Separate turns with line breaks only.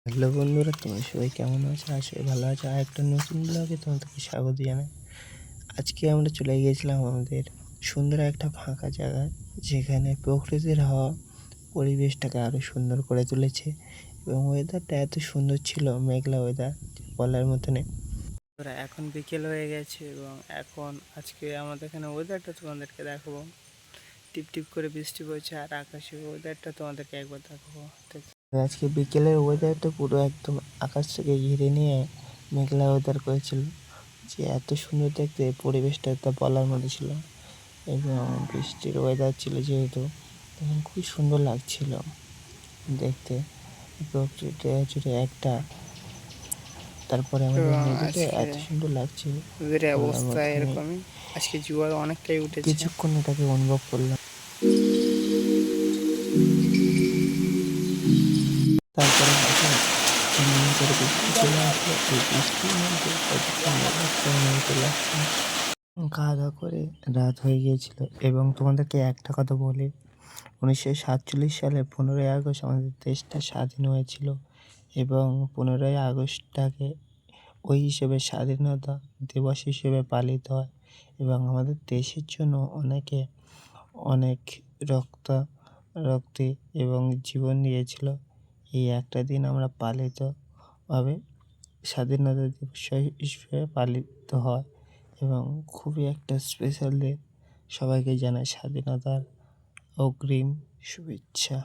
Hello বন্ধুরা, তোমরা সবাই কেমন আছো? আশা করি ভালো আছো। আর একটা নতুন ব্লগে তোমাদেরকে স্বাগত জানাই। আজকে আমরা চলে গিয়েছিলাম আমাদের সুন্দর একটা ফাঁকা জায়গায়, যেখানে প্রকৃতির হাওয়া পরিবেশটাকে আরও সুন্দর করে তুলেছে এবং ওয়েদারটা এত সুন্দর ছিল, মেঘলা ওয়েদার, বলার মতো নেই। এখন বিকেল হয়ে গেছে এবং এখন আজকে আমাদের এখানে ওয়েদারটা তোমাদেরকে দেখাবো। টিপ টিপ করে বৃষ্টি পড়ছে আর আকাশে ওয়েদারটা তোমাদেরকে একবার দেখাবো। আজকে বিকেলের ওয়েদারটা পুরো একদম আকাশটাকে ঘিরে নিয়ে মেঘলা ওয়েদার করেছিল, যে এত সুন্দর দেখতে পরিবেশটা তা বলার মতো ছিল। এবং বৃষ্টির ওয়েদার ছিল যেহেতু, তখন খুব সুন্দর লাগছিল দেখতে প্রকৃতিটা জুড়ে একটা। তারপরে আমাদের নদীটা এত সুন্দর লাগছিল,
নদীর অবস্থা এরকমই। আজকে জোয়ার অনেকটাই উঠেছে।
কিছুক্ষণ এটাকে অনুভব করলাম। তারপরে করে বৃষ্টি চলে আসলো। এই বৃষ্টির মধ্যে চলে আসছে। খাওয়া দাওয়া করে রাত হয়ে গিয়েছিল এবং তোমাদেরকে একটা কথা বলি, 1947 সালে 15ই আগস্ট আমাদের দেশটা স্বাধীন হয়েছিল এবং 15ই আগস্টটাকে ওই হিসেবে স্বাধীনতা দিবস হিসেবে পালিত হয় এবং আমাদের দেশের জন্য অনেকে অনেক রক্তি এবং জীবন দিয়েছিল। এই একটা দিন আমরা পালিতভাবে স্বাধীনতা দিবস হিসেবে পালিত হয় এবং খুবই একটা স্পেশাল দিন। সবাইকে জানাই স্বাধীনতার অগ্রিম শুভেচ্ছা।